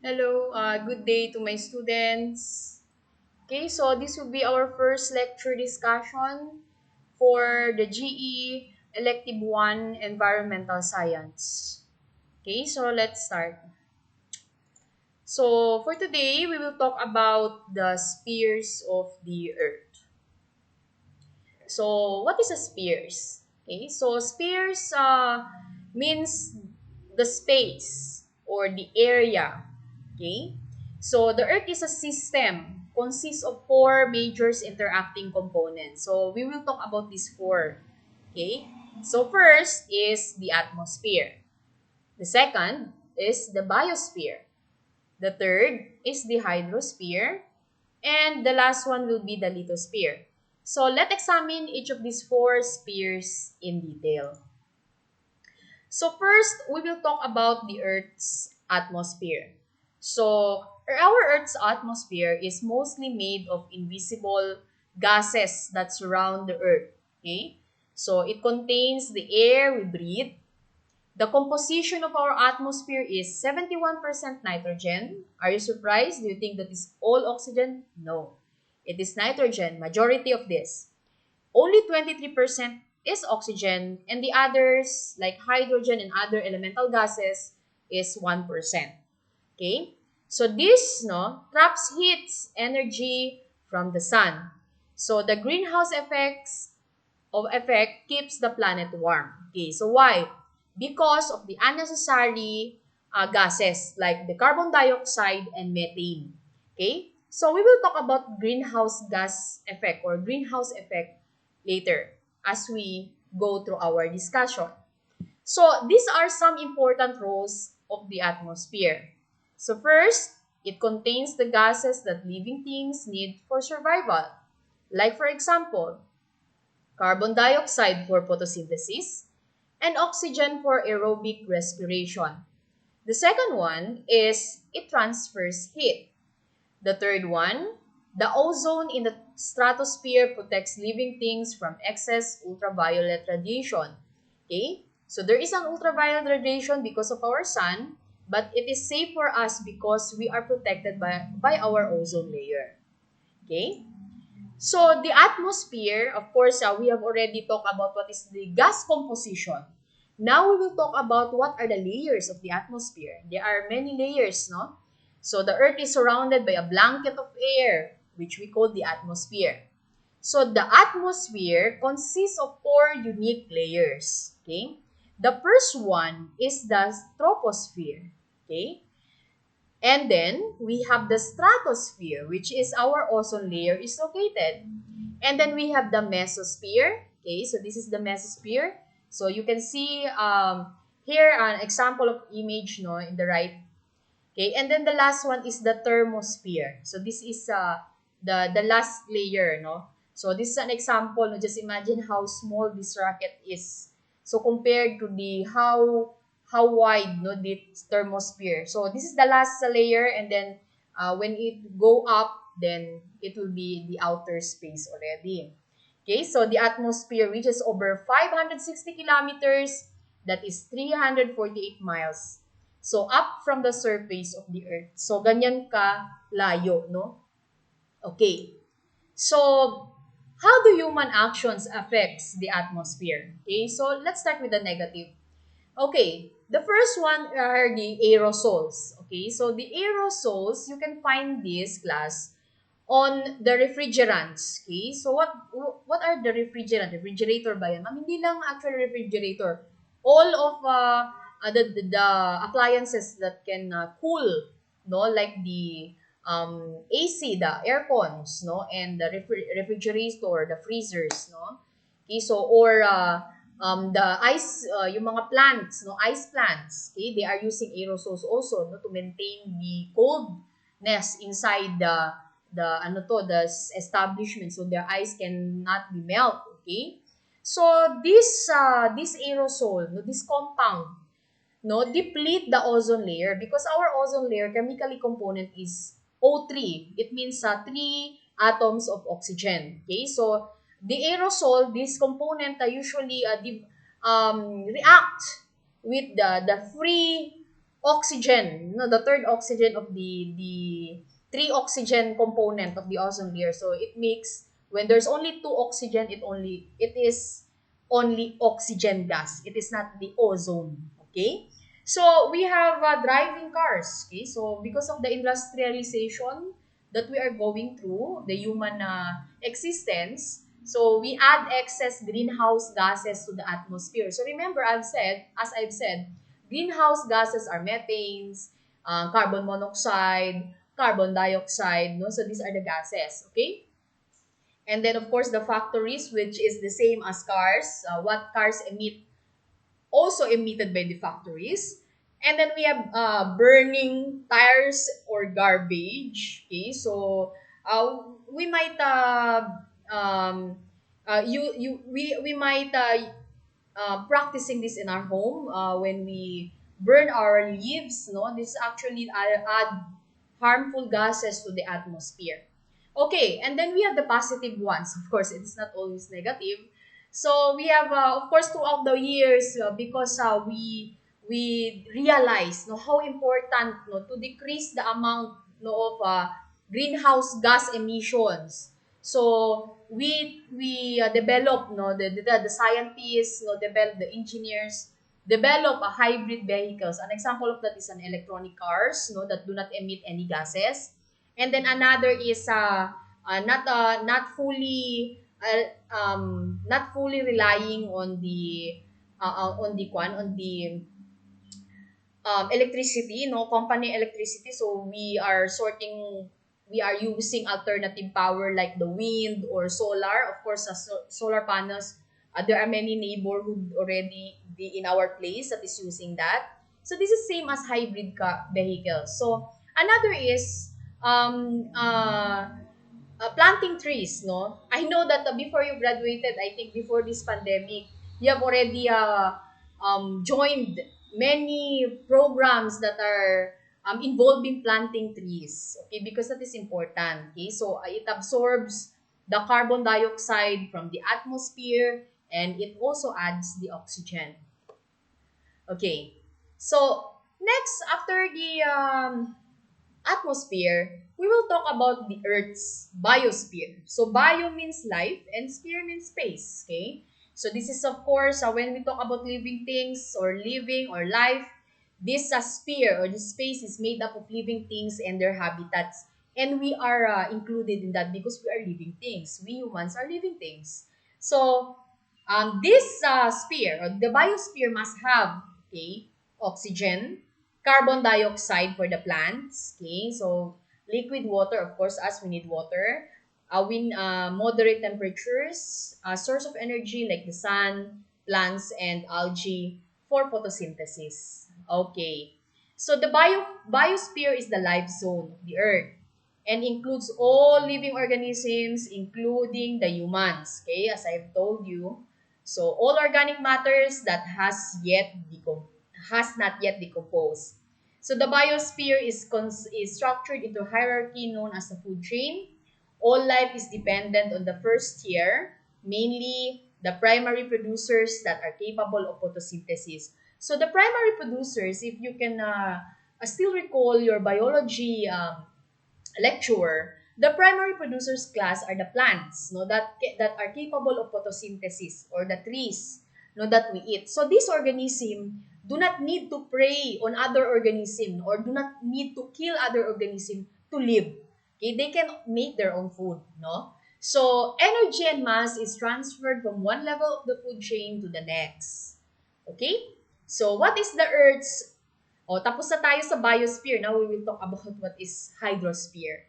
Hello, good day to my students. Okay, so this will be our first lecture discussion for the GE Elective 1 Environmental Science. Okay, so let's start. So for today, we will talk about the spheres of the Earth. So what is a spheres? Okay, so spheres means the space or the area. Okay, so the Earth is a system consists of four major interacting components. So we will talk about these four. Okay, so first is the atmosphere. The second is the biosphere. The third is the hydrosphere. And the last one will be the lithosphere. So let's examine each of these four spheres in detail. So first, we will talk about the Earth's atmosphere. So our Earth's atmosphere is mostly made of invisible gases that surround the Earth. Okay? So it contains the air we breathe. The composition of our atmosphere is 71% nitrogen. Are you surprised? Do you think that is all oxygen? No. It is nitrogen, majority of this. Only 23% is oxygen, and the others, like hydrogen and other elemental gases, is 1%. Okay? So this traps heat energy from the sun. So the greenhouse effect keeps the planet warm. Okay, so why? Because of the unnecessary gases like the carbon dioxide and methane. Okay, so we will talk about greenhouse gas effect or greenhouse effect later as we go through our discussion. So these are some important roles of the atmosphere. So first, it contains the gases that living things need for survival. Like for example, carbon dioxide for photosynthesis, and oxygen for aerobic respiration. The second one is it transfers heat. The third one, the ozone in the stratosphere protects living things from excess ultraviolet radiation. Okay? So there is an ultraviolet radiation because of our sun, but it is safe for us because we are protected by our ozone layer. Okay? So the atmosphere, of course, we have already talked about what is the gas composition. Now we will talk about what are the layers of the atmosphere. There are many layers, no? So the Earth is surrounded by a blanket of air, which we call the atmosphere. So the atmosphere consists of four unique layers. Okay? The first one is the troposphere. Okay? And then we have the stratosphere, which is our ozone layer is located. And then we have the mesosphere. Okay, so this is the mesosphere. So you can see here an example of image no in the right. Okay, and then the last one is the thermosphere. So this is the last layer, no. So this is an example. No? Just imagine how small this rocket is. So compared to the how wide no the thermosphere. So this is the last layer, and then when it go up, then it will be the outer space already. Okay, so the atmosphere reaches over 560 kilometers. That is 348 miles. So, up from the surface of the earth. So, ganyan ka layo, no? Okay. So, how do human actions affects the atmosphere? Okay, so let's start with the negative. Okay, the first one are the aerosols. Okay, so the aerosols, you can find this class on the refrigerants. Okay, so what are the refrigerant? Refrigerator ba yan? Ma'am, hindi lang actually refrigerator. All of the appliances that can cool, no, like the AC, the air cons, no, and the refrigerator, the freezers, no. Okay, so or the ice, yung mga plants, no, ice plants, okay, they are using aerosols also, no, to maintain the coldness inside the establishment, so their ice cannot be melt, okay. So this aerosol, no, this compound, no, deplete the ozone layer because our ozone layer chemically component is O3. It means three atoms of oxygen. Okay, so the aerosol, this component usually react with the free oxygen, no, the third oxygen of the three oxygen component of the ozone layer. So it makes, when there's only two oxygen, it is only oxygen gas. It is not the ozone. Okay. So we have driving cars. Okay. So because of the industrialization that we are going through, the human existence, so we add excess greenhouse gases to the atmosphere. So remember, as I've said, greenhouse gases are methanes, carbon monoxide, carbon dioxide, no? So these are the gases, okay? And then of course the factories, which is the same as cars, what cars emit, also emitted by the factories. And then we have burning tires or garbage. Okay, so we might um, we might practicing this in our home when we burn our leaves. No, this actually add harmful gases to the atmosphere. Okay, and then we have the positive ones. Of course, it's not always negative. So we have, of course, throughout the years, because we realize no how important no to decrease the amount no of greenhouse gas emissions. So we develop no the scientists no develop the engineers develop a hybrid vehicles. An example of that is an electronic cars no that do not emit any gases. And then another is not fully relying on the on the electricity, no company electricity. So we are using alternative power like the wind or solar. Of course, solar panels. There are many neighborhood already in our place that is using that. So this is same as hybrid vehicles. So another is planting trees, no? I know that before you graduated, I think before this pandemic, you have already joined many programs that are involving planting trees, okay? Because that is important, okay? So it absorbs the carbon dioxide from the atmosphere and it also adds the oxygen. Okay. So next, after the atmosphere, we will talk about the Earth's biosphere. So bio means life and sphere means space. Okay. So this is of course when we talk about living things or living or life, this sphere or this space is made up of living things and their habitats. And we are included in that because we are living things. We humans are living things. So this sphere or the biosphere must have okay oxygen, carbon dioxide for the plants. Okay, so liquid water, of course, as we need water. Moderate temperatures, a source of energy like the sun, plants, and algae for photosynthesis. Okay, so the biosphere is the life zone of the Earth and includes all living organisms, including the humans. Okay, as I've told you, so all organic matters that has not yet decomposed. So the biosphere is structured into a hierarchy known as the food chain. All life is dependent on the first tier, mainly the primary producers that are capable of photosynthesis. So the primary producers, if you can still recall your biology lecturer, the primary producers class are the plants, no, that are capable of photosynthesis or the trees, no, that we eat. So these organisms do not need to prey on other organisms or do not need to kill other organisms to live. Okay, they can make their own food, no. So energy and mass is transferred from one level of the food chain to the next. Okay? So what is the Earth's O, tapos na tayo sa biosphere. Now we will talk about what is hydrosphere.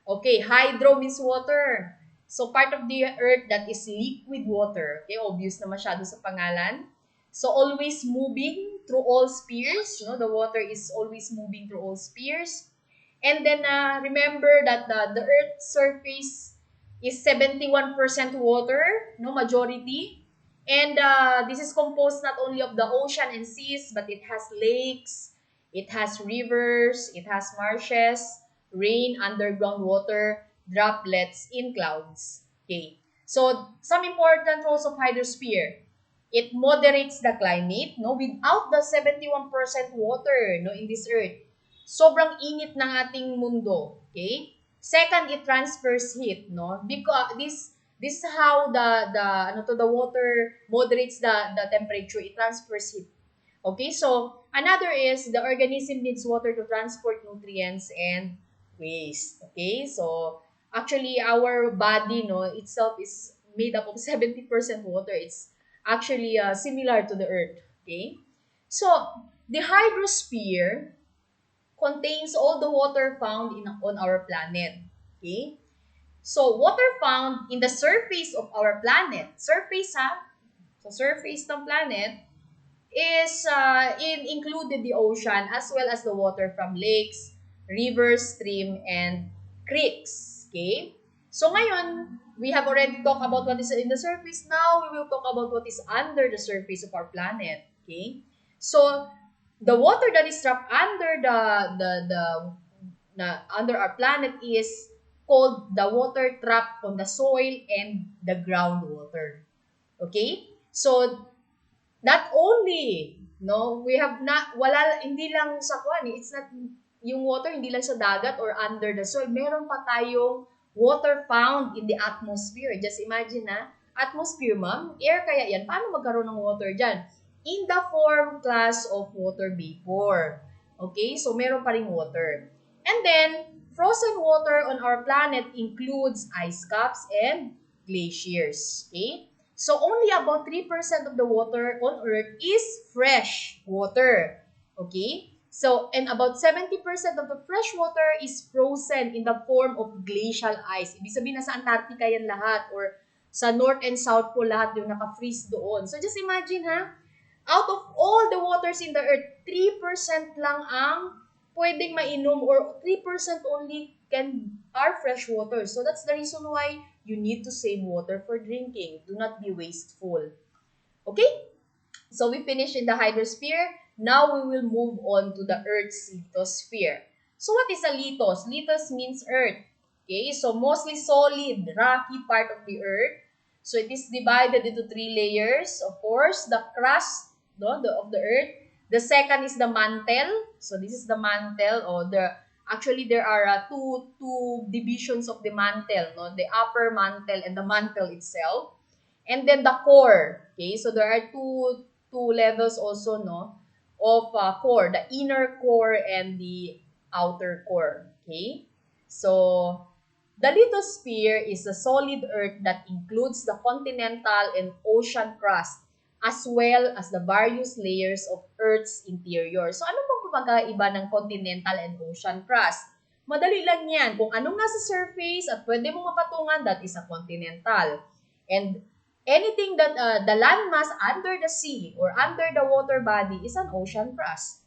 Okay, hydro means water. So part of the earth that is liquid water. Okay, obvious na masyado sa pangalan. So always moving through all spheres. No, the water is always moving through all spheres. And then remember that the earth's surface is 71% water, no, majority. And this is composed not only of the ocean and seas, but it has lakes, it has rivers, it has marshes, rain, underground water, droplets in clouds. Okay. So some important roles of hydrosphere. It moderates the climate, no? Without the 71% water, no, in this earth, sobrang init ng ating mundo, okay? Second, it transfers heat, no? Because this is how the water moderates the temperature. It transfers heat. Okay, so another is the organism needs water to transport nutrients and waste. Okay, so actually our body, no, itself is made up of 70% water. It's actually similar to the earth. Okay, so the hydrosphere contains all the water found on our planet. Okay, so water found in the surface of our planet, surface ha, so surface ng planet, is included the ocean as well as the water from lakes, rivers, stream, and creeks. Okay? So ngayon, we have already talked about what is in the surface. Now, we will talk about what is under the surface of our planet. Okay? So, the water that is trapped under under our planet is called the water trapped on the soil and the groundwater. Okay? So, not only, no, we have not, wala, hindi lang sa kwan, it's not, yung water hindi lang sa dagat or under the soil, meron pa tayong water found in the atmosphere. Just imagine na, atmosphere ma'am, air kaya yan, paano magkaroon ng water dyan? In the form class of water vapor. Okay, so meron pa ring water. And then, frozen water on our planet includes ice caps and glaciers. Okay? So only about 3% of the water on Earth is fresh water. Okay? So, and about 70% of the fresh water is frozen in the form of glacial ice. Ibig sabihin na sa Antarctica yan lahat or sa North and South Pole lahat yung naka-freeze doon. So just imagine ha, out of all the waters in the earth, 3% lang ang pwedeng mainom or 3% only are fresh water. So that's the reason why you need to save water for drinking. Do not be wasteful. Okay? So we finished in the hydrosphere. Now we will move on to the Earth's lithosphere. So what is a lithos? Lithos means earth. Okay, so mostly solid, rocky part of the earth. So it is divided into three layers. Of course, the crust, no, of the earth. The second is the mantle. So this is the mantle or actually there are two divisions of the mantle, no, the upper mantle and the mantle itself. And then the core. Okay, so there are two levels also, no, of core, the inner core and the outer core. Okay, so the lithosphere is a solid earth that includes the continental and ocean crust as well as the various layers of Earth's interior. So ano bang pagkaiba ng continental and ocean crust? Madali lang yan. Kung anong nasa surface at pwede mong mapatungan, that is a continental. And anything that the landmass under the sea or under the water body is an ocean crust.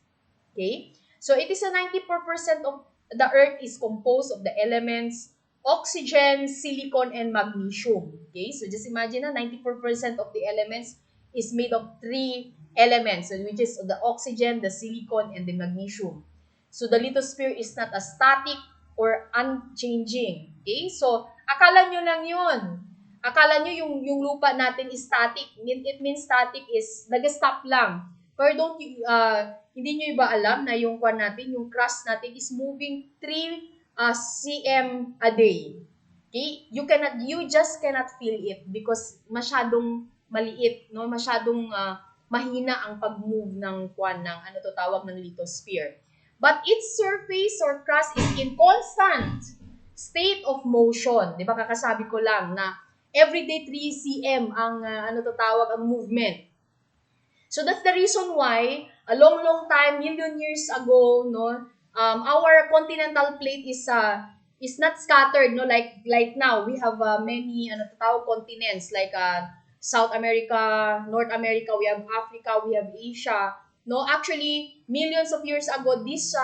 Okay? So it is a 94% of the earth is composed of the elements oxygen, silicon, and magnesium. Okay? So just imagine na 94% of the elements is made of three elements, which is the oxygen, the silicon, and the magnesium. So the lithosphere is not a static or unchanging. Okay? So akala nyo lang yun. Akala nyo yung lupa natin is static. It means static is nag-stop lang. Pero hindi nyo ba alam na yung kwan natin, yung crust natin is moving 3 cm a day. Okay? You just cannot feel it because masyadong maliit, no? Masyadong mahina ang pag-move ng kwan ng tawag ng lithosphere. But its surface or crust is in constant state of motion. 'Di ba kakasabi ko lang na everyday 3 cm ang ang movement. So that's the reason why a long time, million years ago, no, our continental plate is not scattered, no, like now we have many continents like South America, North America, we have Africa, we have Asia. No, actually millions of years ago these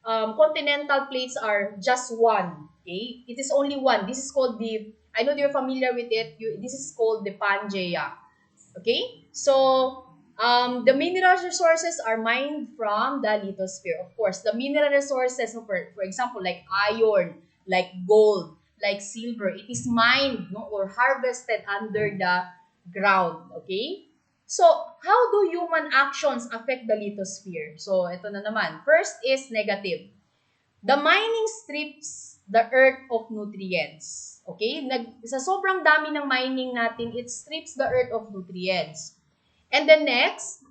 continental plates are just one. Okay? It is only one. This is called I know you're familiar with it. This is called the Pangea. Okay? So, the mineral resources are mined from the lithosphere. Of course, the mineral resources, for example, like iron, like gold, like silver, it is mined, no, or harvested under the ground. Okay? So, how do human actions affect the lithosphere? So, ito na naman. First is negative. The mining strips the earth of nutrients. Okay? Sa sobrang dami ng mining natin, it strips the earth of nutrients. And then next,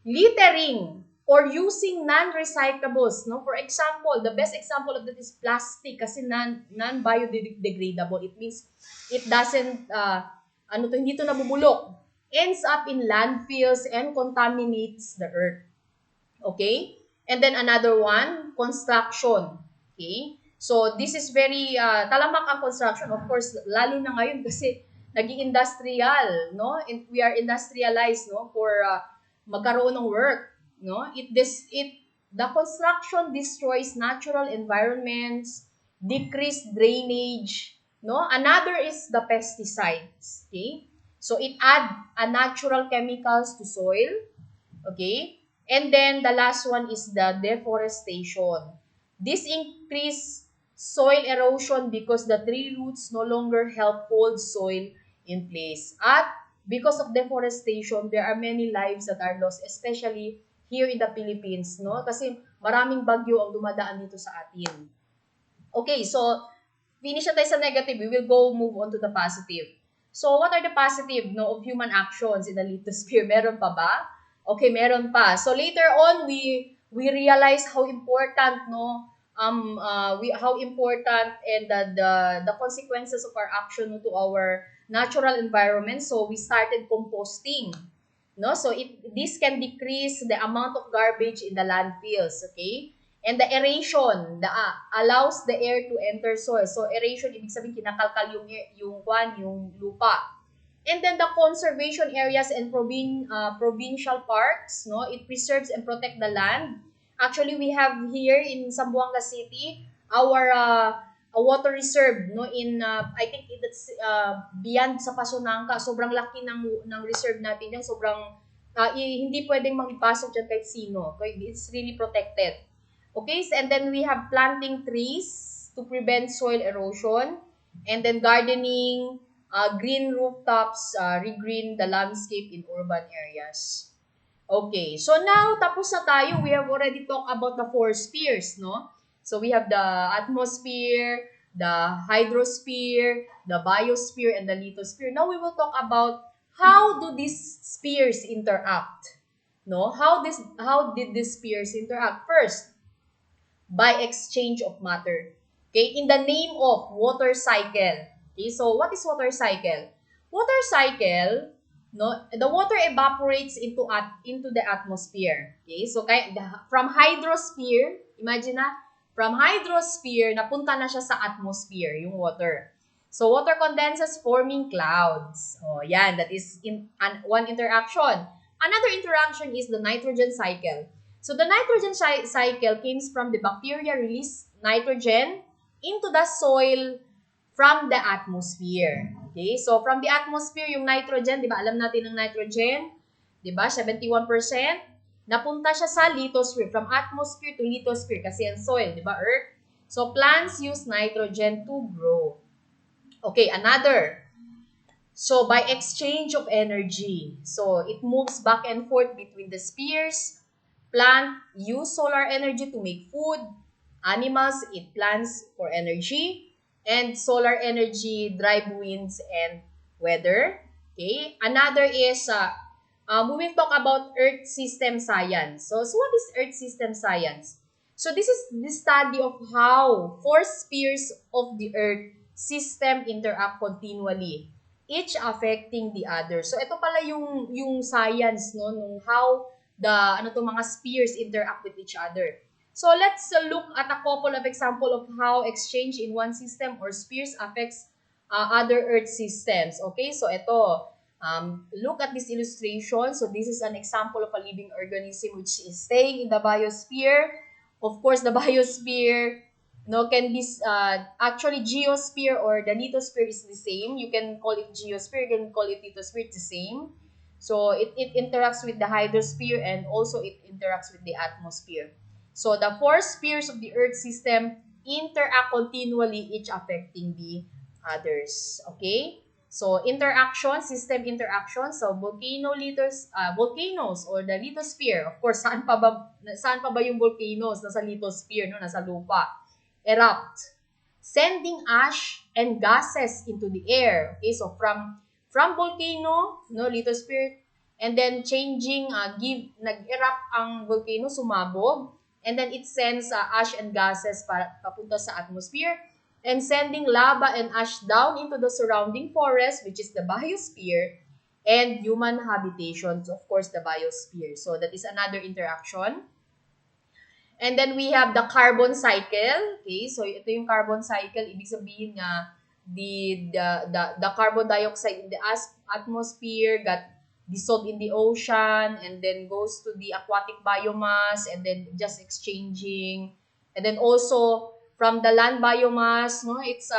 littering or using non-recyclables. No? For example, the best example of that is plastic kasi non-biodegradable. It means it doesn't, hindi to nabubulok. Ends up in landfills and contaminates the earth. Okay? And then another one, construction. Okay? So, this is very, talamak ang construction. Of course, lalo na ngayon kasi naging industrial, no? And we are industrialized, no? For magkaroon ng work, no? The construction destroys natural environments, decrease drainage, no? Another is the pesticides, okay? So, it add unnatural chemicals to soil, okay? And then the last one is the deforestation. This increase soil erosion because the tree roots no longer help hold soil in place. At because of deforestation, there are many lives that are lost, especially here in the Philippines, no? Kasi maraming bagyo ang dumadaan dito sa atin. Okay, so finish na tayo sa negative. We will go move on to the positive. So, what are the positive, no, of human actions in the lithosphere? Meron pa ba? Okay, meron pa. So, later on, we realize how important, no, how important and the consequences of our action to our natural environment. So, we started composting, no? So, this can decrease the amount of garbage in the landfills, okay? And the aeration, allows the air to enter soil. So aeration ibig sabihin kinakalkal yung lupa. And then the conservation areas and provincial parks, no, it preserves and protect the land. Actually, we have here in Zamboanga City our a water reserve, no, in I think it's beyond sa Pasunangka. Sobrang laki ng reserve natin yan. Sobrang hindi pwedeng magpasok diyan kahit sino. It's really protected. Okay, and then we have planting trees to prevent soil erosion, and then gardening, green rooftops, regreen the landscape in urban areas. Okay, so now tapos na tayo. We have already talked about the four spheres, no? So we have the atmosphere, the hydrosphere, the biosphere, and the lithosphere. Now we will talk about how do these spheres interact, no? How did these spheres interact? First, by exchange of matter. Okay, in the name of water cycle. Okay, so what is water cycle? Water cycle, no, the water evaporates into the atmosphere. Okay, so from hydrosphere, imagine na, from hydrosphere napunta na siya sa atmosphere, yung water. So water condenses forming clouds. Oh, yan, that is one interaction. Another interaction is the nitrogen cycle. So the nitrogen cycle comes from the bacteria release nitrogen into the soil from the atmosphere. Okay? So from the atmosphere, yung nitrogen, di ba? Alam natin ng nitrogen, di ba? 71%. Napunta siya sa lithosphere. From atmosphere to lithosphere kasi ang soil, di ba? Earth. So plants use nitrogen to grow. Okay, another. So by exchange of energy. So it moves back and forth between the spheres. Plant use solar energy to make food. Animals eat plants for energy. And solar energy drive winds and weather. Okay. Another is, we will talk about Earth system science. So what is Earth system science? So this is the study of how four spheres of the Earth system interact continually, each affecting the other. So ito pala yung science, no, nung how mga spheres interact with each other. So let's look at a couple of example of how exchange in one system or spheres affects other Earth systems. Okay, so ito, look at this illustration. So this is an example of a living organism which is staying in the biosphere. Of course, the biosphere, no, can be actually geosphere or the lithosphere is the same. You can call it geosphere, you can call it lithosphere, it's the same. So it interacts with the hydrosphere and also it interacts with the atmosphere. So the four spheres of the Earth system interact continually, each affecting the others. Okay? So interaction, system interaction. So volcanoes or the lithosphere. Of course, saan pa ba yung volcanoes? Nasa lithosphere, no, nasa lupa. Erupt, sending ash and gases into the air. Okay, so from volcano, no, lithosphere, and then changing, nag-erupt ang volcano, sumabog, and then it sends ash and gases papunta sa atmosphere, and sending lava and ash down into the surrounding forest, which is the biosphere, and human habitations, of course, the biosphere. So that is another interaction. And then we have the carbon cycle. Okay, so ito yung carbon cycle. Ibig sabihin nga, the carbon dioxide in the atmosphere got dissolved in the ocean and then goes to the aquatic biomass and then just exchanging. And then also from the land biomass, no, it's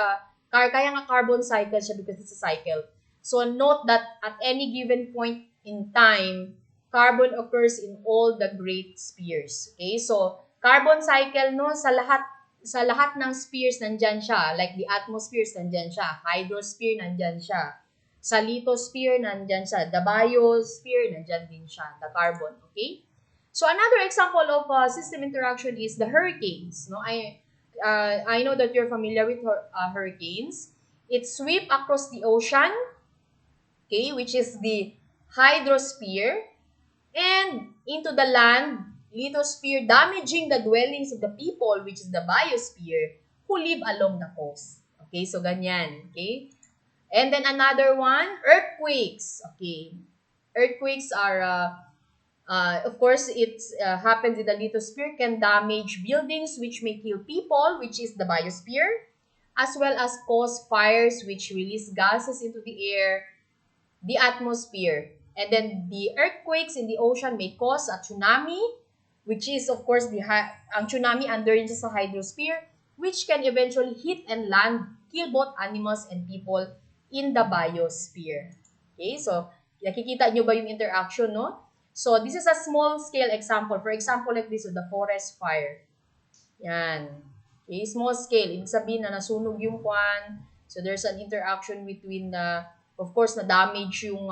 kaya nga carbon cycle siya because it's a cycle. So note that at any given point in time, carbon occurs in all the great spheres. Okay? So carbon cycle, no, sa lahat ng spheres nandyan siya. Like the atmospheres nandyan siya, hydrosphere nandyan siya, sa lithosphere nandyan siya, the biosphere nandyan din siya, the carbon, okay? So another example of system interaction is the hurricanes, no? I know that you're familiar with hurricanes. It sweep across the ocean, okay, which is the hydrosphere, and into the land, lithosphere, damaging the dwellings of the people, which is the biosphere, who live along the coast. Okay, so ganyan. Okay? And then another one, earthquakes. Okay. Earthquakes are, of course, it happens in the lithosphere, can damage buildings, which may kill people, which is the biosphere, as well as cause fires, which release gases into the air, the atmosphere. And then the earthquakes in the ocean may cause a tsunami, which is of course ang tsunami under yun sa hydrosphere, which can eventually hit and land, kill both animals and people in the biosphere. Okay, so nakikita nyo ba yung interaction, no? So this is a small scale example. For example, like this, the forest fire. Yan. Okay, small scale. Ibig sabihin na nasunog yung kwan. So there's an interaction between of course, na-damage yung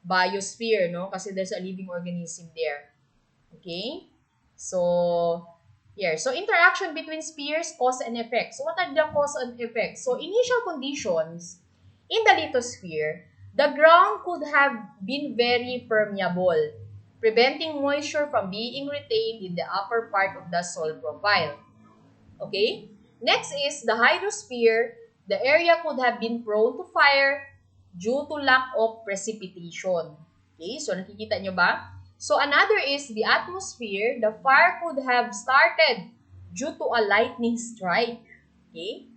biosphere, no? Kasi there's a living organism there. Okay? So, here. So, interaction between spheres, cause and effect. So, what are the cause and effects? So, initial conditions in the lithosphere, the ground could have been very permeable, preventing moisture from being retained in the upper part of the soil profile. Okay? Next is the hydrosphere. The area could have been prone to fire due to lack of precipitation. Okay? So, nakikita nyo ba? So, another is the atmosphere. The fire could have started due to a lightning strike. Okay?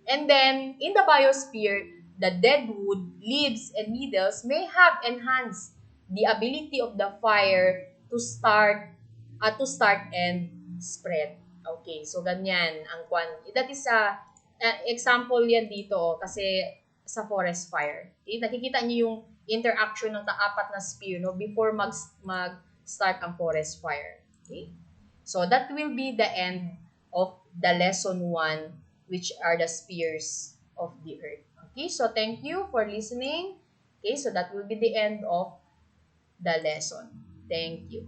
And then, in the biosphere, the dead wood, leaves, and needles may have enhanced the ability of the fire to start and spread. Okay, so ganyan ang kwan. That is example yan dito kasi sa forest fire. Okay, nakikita niyo yung interaction ng apat na sphere, no, before mag-start ang forest fire. Okay? So that will be the end of the lesson 1, which are the spheres of the earth. Okay, so thank you for listening. Okay, so that will be the end of the lesson. Thank you.